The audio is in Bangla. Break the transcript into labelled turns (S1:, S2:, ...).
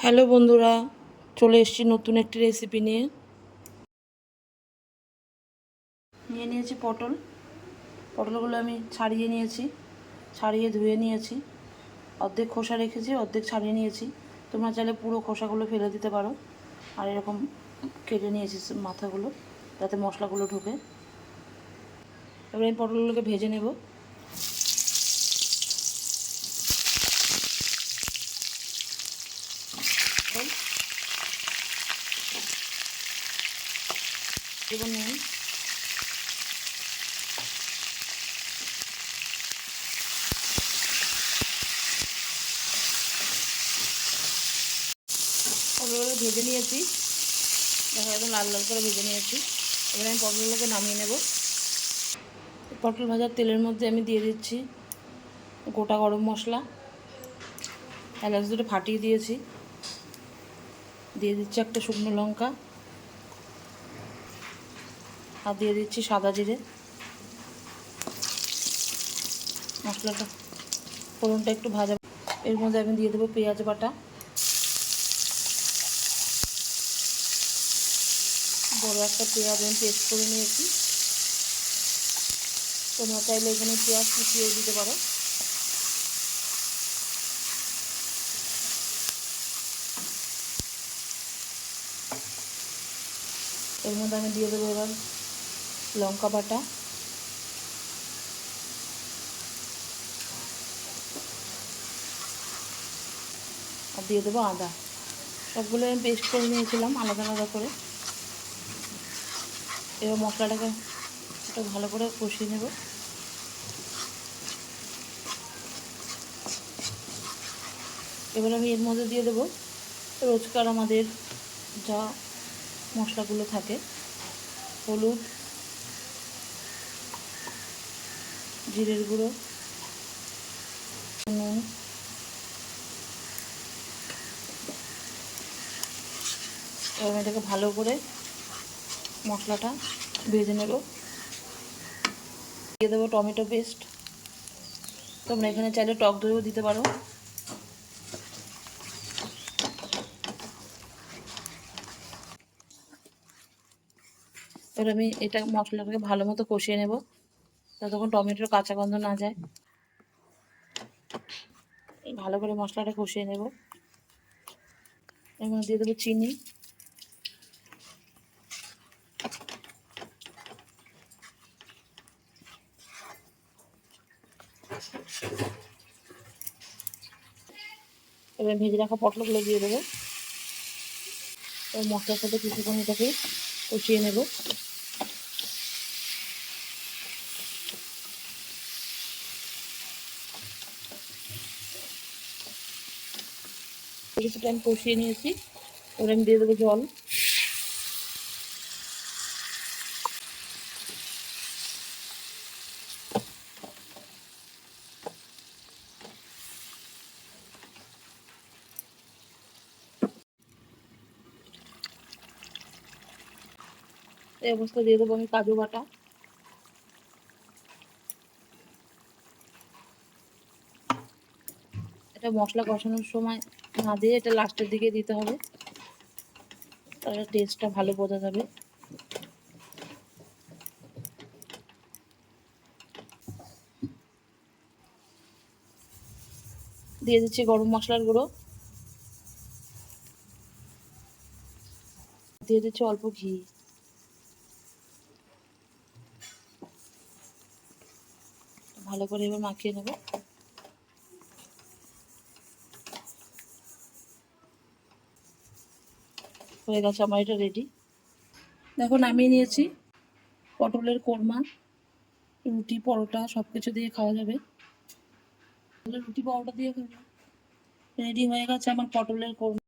S1: হ্যালো বন্ধুরা, চলে এসেছি নতুন একটি রেসিপি নিয়ে। নিয়েছি পটলগুলো আমি ছাড়িয়ে নিয়েছি, ছাড়িয়ে ধুয়ে নিয়েছি। অর্ধেক খোসা রেখেছি, অর্ধেক ছাড়িয়ে নিয়েছি। তোমরা চাইলে পুরো খোসাগুলো ফেলে দিতে পারো। আর এরকম কেটে নিয়েছি মাথাগুলো, যাতে মশলাগুলো ঢোকে। এবার এই পটলগুলোকে ভেজে নেব। এবার নুন, পটলগুলো ভেজে নিয়েছি, দেখো একদম লাল লাল করে ভেজে নিয়েছি। এবার আমি পটলগুলোকে নামিয়ে নেব। পটল ভাজার তেলের মধ্যে আমি দিয়ে দিচ্ছি গোটা গরম মশলা, এলাচ দুটো ফাটিয়ে দিয়েছি, দিয়ে দিচ্ছি একটা শুকনো লঙ্কা, আর দিয়ে দিচ্ছি সাদা জিরে। মশলাটা ফোড়নটা একটু ভাজা, এর মধ্যে আমি দিয়ে দেবো পেঁয়াজ বাটা। বড় একটা পেঁয়াজ আমি পেস্ট করে নিয়েছি। তোমরা চাইলে এখানে পেঁয়াজ কুচিয়েও দিতে পারো। এর মধ্যে আমি দিয়ে দেবো এবার লঙ্কা বাটা, আর দিয়ে দেবো আদা। সবগুলো আমি পেস্ট করে নিয়েছিলাম আলাদা আলাদা করে। এবার মশলাটাকে একটু ভালো করে কষিয়ে নেব। এবার আমি এর মধ্যে দিয়ে দেবো রোজকার আমাদের যা মশলাগুলো থাকে, হলুদ, জিরের গুঁড়ো, নুন। এবার এটাকে ভালো করে মশলাটা ভেজে নেব। দিয়ে দেবো টমেটো পেস্ট। তোমরা এখানে চাইলে টক দইও দিতে পারো। এবার আমি এটা মশলাটাকে ভালো মতো কষিয়ে নেব, ততক্ষণ টমেটোর কাঁচা গন্ধ না যায়। ভালো করে মশলাটা কষিয়ে নেব। এর মধ্যে দিয়ে দেবো চিনি, এবার ভেজে রাখা পটলগুলো দিয়ে দেবো। এবার মশলার সাথে কিছুক্ষণ এটাকে কষিয়ে নেব। কিছুটা আমি কষিয়ে নিয়েছি। এবার আমি দিয়ে দেবো জল। এই অবস্থা দিয়ে দেবো আমি কাজু বাটা। এটা মশলা কষানোর সময় না দিয়ে এটা লাস্টের দিকে দিতে হবে, তাহলে টেস্টটা ভালো বোঝা যাবে। দিয়ে দিচ্ছি গরম মশলার গুঁড়ো, দিয়ে দিচ্ছি অল্প ঘি। ভালো করে এবার মাখিয়ে নেব। হয়ে গেছে আমার এটা রেডি। দেখো নামিয়ে নিয়েছি। পটলের কোরমা রুটি পরোটা সব কিছু দিয়ে খাওয়া যাবে। রুটি পরোটা দিয়ে রেডি হয়ে গেছে আমার পটলের কোরমা।